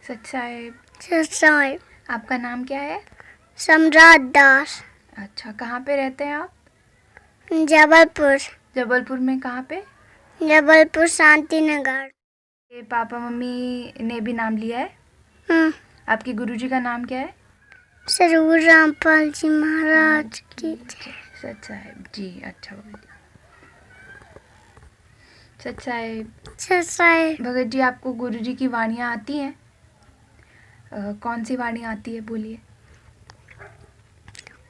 सच साहेब। सच साहेब। आपका नाम क्या है? सम्राट दास। अच्छा, कहाँ पे रहते हैं आप? जबलपुर। जबलपुर में कहाँ पे? जबलपुर शांति नगर। ये पापा मम्मी ने भी नाम लिया है? आपके गुरुजी का नाम क्या है? सरूर रामपाल जी महाराज की जय। सच साहेब जी। अच्छा भगत जी। सच साहेब। सच साहेब। भगत जी, आपको गुरुजी की वाणियाँ आती हैं? कौन सी वाणी आती है, बोलिए।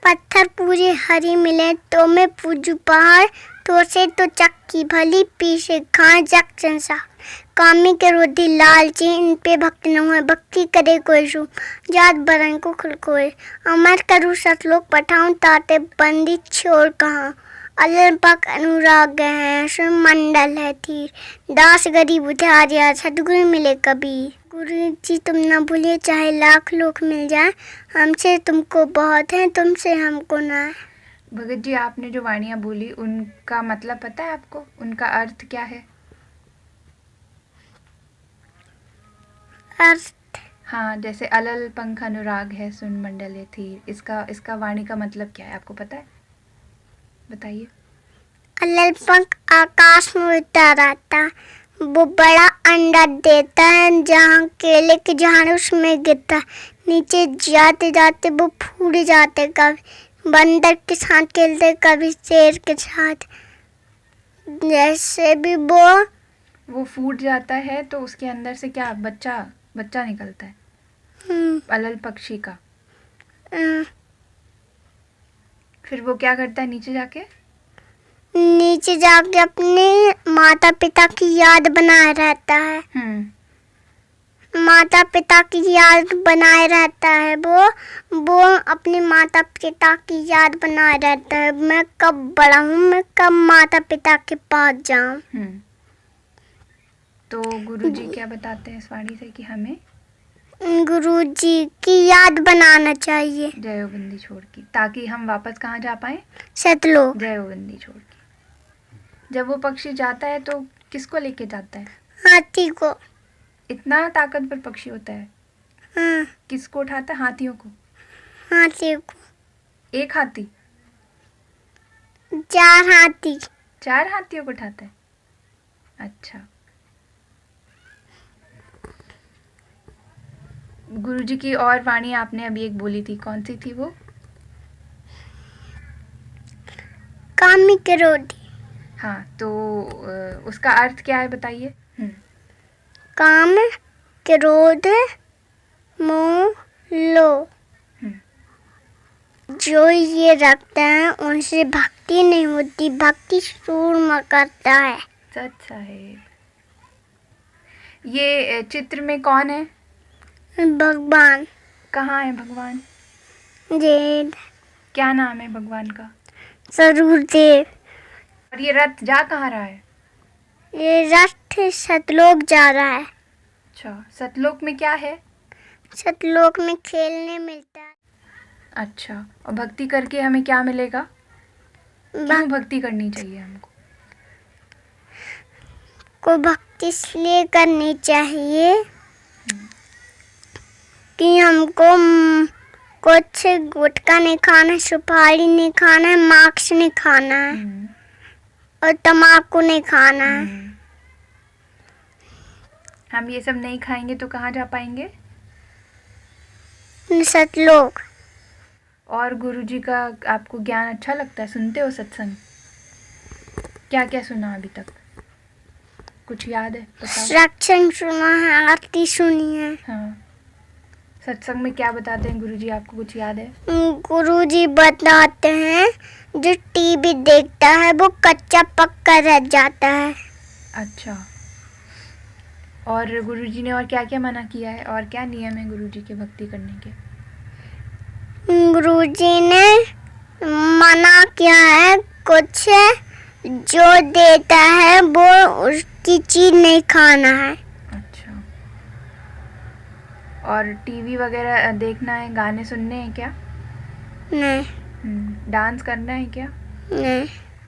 पत्थर पूरी हरी मिले तो मैं पूजू पहाड़, तो से तो चक्की भली पीछे खाए जग संसार। कामी के रोधी लालची इन पे भक्ति न हुए, भक्ति करे कोई सु जात बरन को खुलकोए। अमर करूँ सतलोक पठाऊं ताते बंदी छोड़ कहाँ। अलर पक अनुराग है मंडल है थी, दास गरीब उधारिया सदगुरु मिले कबीर। गुरु जी तुम न भूलिए चाहे लाख लोग मिल जाए, हमसे तुमको बहुत है तुमसे हमको ना है। भगत जी, आपने जो वाणियाँ बोली उनका मतलब पता है आपको? उनका अर्थ क्या है? अर्थ? हाँ, जैसे अलल पंख अनुराग है सुन मंडल है थी, इसका वाणी का मतलब क्या है, आपको पता है? बताइए। अलल पंख आकाश में उड़ता रहता, वो बड़ा अंडा देता है, जहाँ केले के झाड़ उसमें गिरता, नीचे जाते जाते वो फूट जाते, कभी बंदर के साथ खेलते कभी शेर के साथ। जैसे भी वो फूट जाता है तो उसके अंदर से क्या बच्चा निकलता है? अलल पक्षी का। फिर वो क्या करता है नीचे जाके अपने माता पिता की याद बनाए रहता है। माता पिता की याद बनाए रहता है, वो अपने माता पिता की याद बनाए रहता है, मैं कब बड़ा हूँ, मैं कब माता पिता के पास जाऊँ। तो गुरुजी क्या बताते हैं इस वाणी से कि हमें गुरुजी की याद बनाना चाहिए, जयोबंदी छोड़ की, ताकि हम वापस कहाँ जा पाए? सतलोक। जयोबंदी छोड़ की। जब वो पक्षी जाता है तो किसको लेके जाता है? हाथी को। इतना ताकतवर पक्षी होता है? किसको उठाता है? हाथियों को। हाथी को। एक हाथी? 4 हाथी। 4 हाथियों को उठाता है? अच्छा। गुरुजी की और वाणी आपने अभी एक बोली थी, कौन सी थी वो? कामी के रोधी। हाँ, तो उसका अर्थ क्या है, बताइए। काम क्रोध मोह लोभ, जो ये रखते हैं उनसे भक्ति नहीं होती, भक्ति सूरमा करता है। सच साहेब। ये चित्र में कौन है? भगवान। कहाँ है भगवान? जेद। क्या नाम है भगवान का? सरूर देव। और ये रथ जा कहाँ रहा है? ये रथ सतलोक जा रहा है। अच्छा, सतलोक में क्या है? सतलोक में खेलने मिलता है। अच्छा, और भक्ति करके हमें क्या मिलेगा? क्यों भक्ति करनी चाहिए हमको? को भक्ति इसलिए करनी चाहिए कि हमको कुछ गुटखा नहीं खाना, सुपारी नहीं खाना है, मार्क्स नहीं खाना है और तम्बाकू नहीं खाना है। हम ये सब नहीं खाएंगे तो कहाँ जा पाएंगे? सतलोक। और गुरुजी का आपको ज्ञान अच्छा लगता है? सुनते हो सत्संग? क्या क्या सुना अभी तक? कुछ याद है? सत्संग सुना है, आरती सुनी है। हाँ, सत्संग में क्या बताते हैं गुरुजी, आपको कुछ याद है? गुरुजी बताते हैं जो टीवी देखता है वो कच्चा पक्का रह जाता है। अच्छा, और गुरुजी ने और क्या क्या मना किया है, और क्या नियम है गुरुजी के भक्ति करने के? गुरुजी ने मना किया है कुछ जो देता है वो उसकी चीज नहीं खाना है। अच्छा, और टीवी वगैरह देखना है, गाने सुनने हैं क्या? नहीं। डांस करना है क्या? नहीं।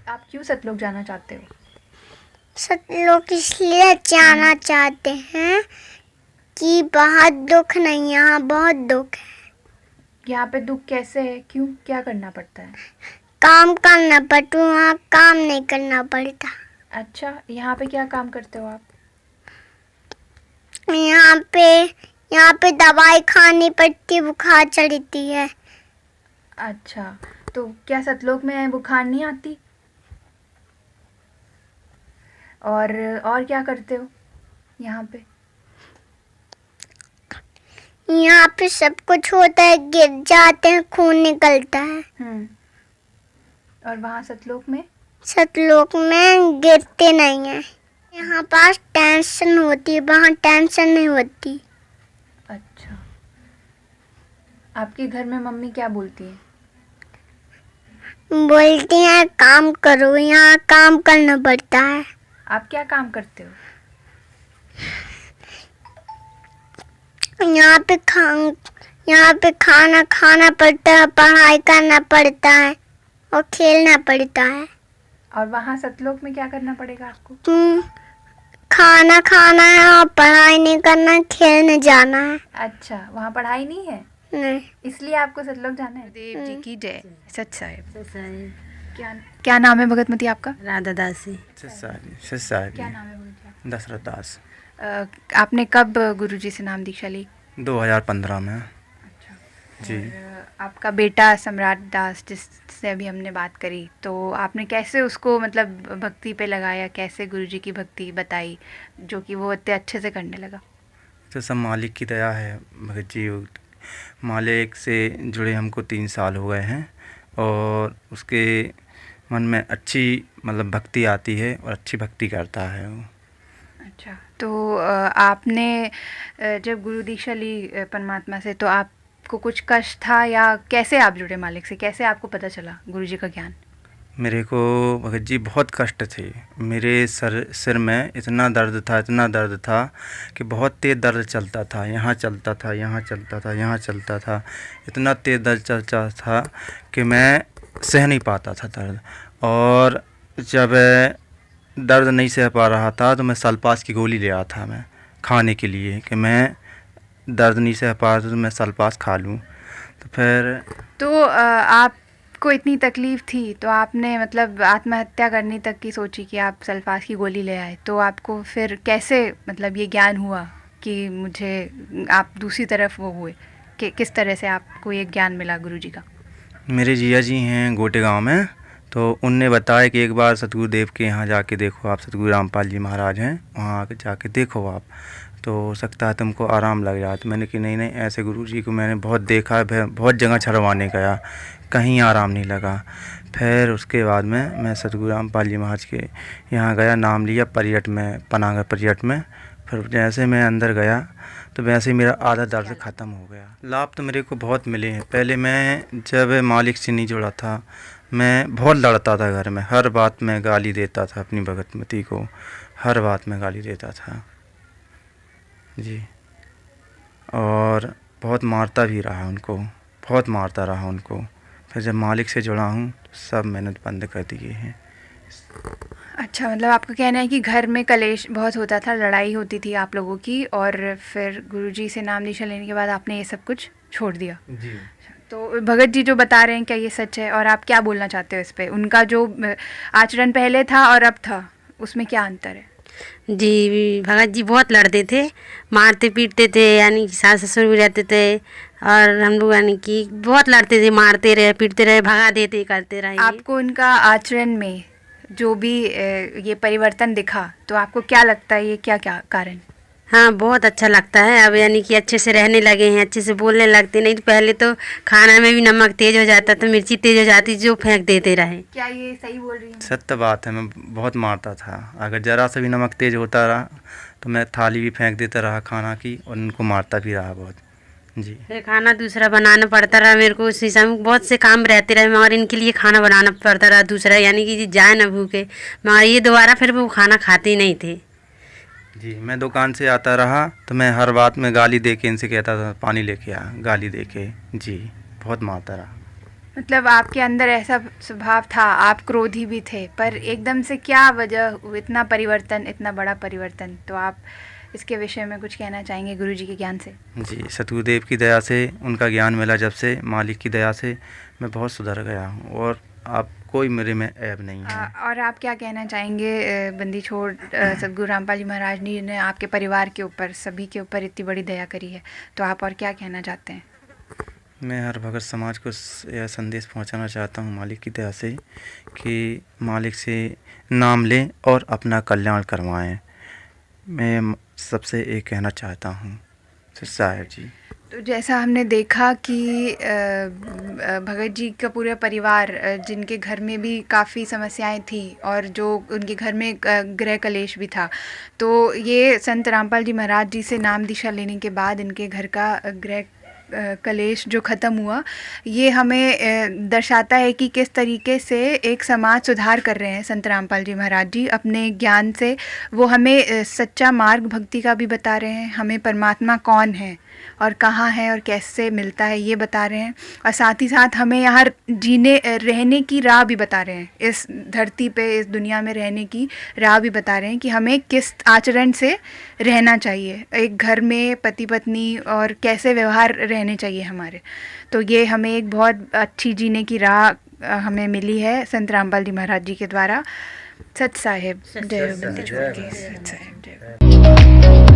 आप क्यों सतलोक जाना चाहते हो? सतलोक इसलिए जाना चाहते हैं कि बहुत दुख नहीं, यहाँ बहुत दुख है। यहाँ पे दुख कैसे है, क्यों, क्या करना पड़ता है? काम करना पड़ता, वहाँ काम नहीं करना पड़ता। अच्छा, यहाँ पे क्या काम करते हो आप? यहाँ पे दवाई खानी पड़ती, बुखार चढ़ती है। अच्छा, तो क्या सतलोक में बुखार नहीं आती? और क्या करते हो यहाँ पे? यहाँ पे सब कुछ होता है, गिर जाते हैं, खून निकलता है। और वहाँ सतलोक में? सतलोक में गिरते नहीं है। यहाँ पास टेंशन होती है, वहाँ टेंशन नहीं होती। अच्छा, आपके घर में मम्मी क्या बोलती है? बोलती हैं काम करो, यहाँ काम करना पड़ता है। आप क्या काम करते हो? यहाँ पे खाना खाना पड़ता है, पढ़ाई करना पड़ता है और खेलना पड़ता है। और वहाँ सतलोक में क्या करना पड़ेगा आपको? खाना खाना है और पढ़ाई नहीं करना, खेलने जाना है। अच्छा, वहाँ पढ़ाई नहीं है? नहीं। इसलिए आपको सतलोक जाना है। देव जी की जय। सच साहिब। क्या नाम है भगतमती आपका? राधा दासी। क्या नाम है भगत जी? दशरथ दास। आपने कब गुरुजी से नाम दीक्षा ली? 2015 में। अच्छा जी। और आपका बेटा सम्राट दास जिससे अभी हमने बात करी, तो आपने कैसे उसको मतलब भक्ति पे लगाया, कैसे गुरुजी की भक्ति बताई जो कि वो इतने अच्छे से करने लगा? तो सब मालिक की दया है भगत जी। मालिक से जुड़े हमको 3 साल हो गए हैं और उसके मन में अच्छी मतलब भक्ति आती है और अच्छी भक्ति करता है वो। अच्छा, तो आपने जब गुरु दीक्षा ली परमात्मा से, तो आपको कुछ कष्ट था या कैसे आप जुड़े मालिक से, कैसे आपको पता चला गुरुजी का ज्ञान? मेरे को भगत जी बहुत कष्ट थे। मेरे सिर में इतना दर्द था कि बहुत तेज़ दर्द चलता था, यहाँ चलता था, यहाँ चलता था, यहाँ चलता था। इतना तेज़ दर्द चलता था कि मैं सह नहीं पाता था दर्द। और जब दर्द नहीं सह पा रहा था तो मैं सल्पास की गोली ले आया था मैं खाने के लिए, कि मैं दर्द नहीं सह पा रहा था तो मैं सल्पास खा लूँ। तो फिर तो आपको इतनी तकलीफ़ थी तो आपने मतलब आत्महत्या करने तक की सोची कि आप सल्फास की गोली ले आए। तो आपको फिर कैसे मतलब ये ज्ञान हुआ कि मुझे, आप दूसरी तरफ वो हुए कि किस तरह से आपको ये ज्ञान मिला गुरुजी का? मेरे जिया जी हैं गोटे गांव में, तो उनने बताया कि एक बार सतगुरु देव के यहाँ जाके देखो आप, सतगुरु रामपाल जी महाराज हैं, वहाँ आके जाके देखो आप, तो हो सकता है तुमको आराम लग जाए। तो मैंने कि नहीं, ऐसे गुरुजी को मैंने बहुत देखा है, बहुत जगह छड़वाने गया, कहीं आराम नहीं लगा। फिर उसके बाद में मैं सतगुरु रामपाल जी महाराज के यहाँ गया, नाम लिया पर्यट में, पनागर पर्यट में। फिर जैसे मैं अंदर गया तो वैसे ही मेरा आधा दर्द ख़त्म हो गया। लाभ तो मेरे को बहुत मिले हैं। पहले मैं जब मालिक से नहीं जुड़ा था, मैं बहुत लड़ता था घर में, हर बात में गाली देता था अपनी भगतमती को, हर बात में गाली देता था जी। और बहुत मारता भी रहा उनको, बहुत मारता रहा उनको। फिर जब मालिक से जुड़ा हूँ तो सब मैंने बंद कर दिए हैं। अच्छा, मतलब आपका कहना है कि घर में कलेश बहुत होता था, लड़ाई होती थी आप लोगों की, और फिर गुरुजी से नाम दीक्षा लेने के बाद आपने ये सब कुछ छोड़ दिया जी। तो भगत जी जो बता रहे हैं क्या ये सच है, और आप क्या बोलना चाहते हो इस पे? उनका जो आचरण पहले था और अब था उसमें क्या अंतर है? जी, भगत जी बहुत लड़ते थे, मारते पीटते थे, यानी कि सास ससुर भी रहते थे, और हम लोग यानी कि बहुत लड़ते थे, मारते रहे, पीटते रहे, भगा देते, करते रहे। आपको उनका आचरण में जो भी ये परिवर्तन दिखा, तो आपको क्या लगता है ये क्या क्या कारण? हाँ, बहुत अच्छा लगता है अब, यानी कि अच्छे से रहने लगे हैं, अच्छे से बोलने लगते। नहीं तो पहले तो खाना में भी नमक तेज हो जाता था, मिर्ची तेज हो जाती, जो फेंक देते रहे। क्या ये सही बोल रही हैं? सत्य बात है, मैं बहुत मारता था। अगर ज़रा सा भी नमक तेज होता रहा तो मैं थाली भी फेंक देता रहा खाना की, और उनको मारता भी रहा बहुत जी। फिर खाना दूसरा बनाना पड़ता रहा मेरे को, उस समय बहुत से काम रहते रहे, मगर इनके लिए खाना बनाना पड़ता रहा दूसरा, यानी कि जाए ना भूखे, मगर ये दोबारा फिर वो खाना खाते नहीं थे जी। मैं दुकान से आता रहा तो मैं हर बात में गाली दे के इनसे कहता था पानी लेके आ, गाली दे के जी, बहुत मारता रहा। मतलब आपके अंदर ऐसा स्वभाव था, आप क्रोधी भी थे, पर एकदम से क्या वजह इतना परिवर्तन, इतना बड़ा परिवर्तन? तो आप इसके विषय में कुछ कहना चाहेंगे गुरुजी के ज्ञान से? जी, सतगुरुदेव की दया से, उनका ज्ञान मिला जब से, मालिक की दया से मैं बहुत सुधर गया हूँ और अब कोई मेरे में ऐब नहीं है। और आप क्या कहना चाहेंगे बंदी छोड़ सद्गुरु रामपाल जी महाराज जी ने आपके परिवार के ऊपर, सभी के ऊपर इतनी बड़ी दया करी है, तो आप और क्या कहना चाहते हैं? मैं हर भगत समाज को यह संदेश पहुंचाना चाहता हूं मालिक की दया से कि मालिक से नाम लें और अपना कल्याण करवाएं। मैं सबसे ये कहना चाहता हूं साहब जी। तो जैसा हमने देखा कि भगत जी का पूरा परिवार, जिनके घर में भी काफ़ी समस्याएं थी और जो उनके घर में गृह कलेश भी था, तो ये संत रामपाल जी महाराज जी से नाम दीक्षा लेने के बाद इनके घर का गृह कलेश जो ख़त्म हुआ, ये हमें दर्शाता है कि किस तरीके से एक समाज सुधार कर रहे हैं संत रामपाल जी महाराज जी अपने ज्ञान से। वो हमें सच्चा मार्ग भक्ति का भी बता रहे हैं, हमें परमात्मा कौन है और कहाँ है और कैसे मिलता है ये बता रहे हैं, और साथ ही साथ हमें यहाँ रहने की राह भी बता रहे हैं, इस धरती पे, इस दुनिया में रहने की राह भी बता रहे हैं कि हमें किस आचरण से रहना चाहिए, एक घर में पति पत्नी, और कैसे व्यवहार रहने चाहिए हमारे। तो ये हमें एक बहुत अच्छी जीने की राह हमें मिली है संत रामपाल जी महाराज जी के द्वारा। सत साहिब जय बंदी छोड़ के, सत साहिब जय।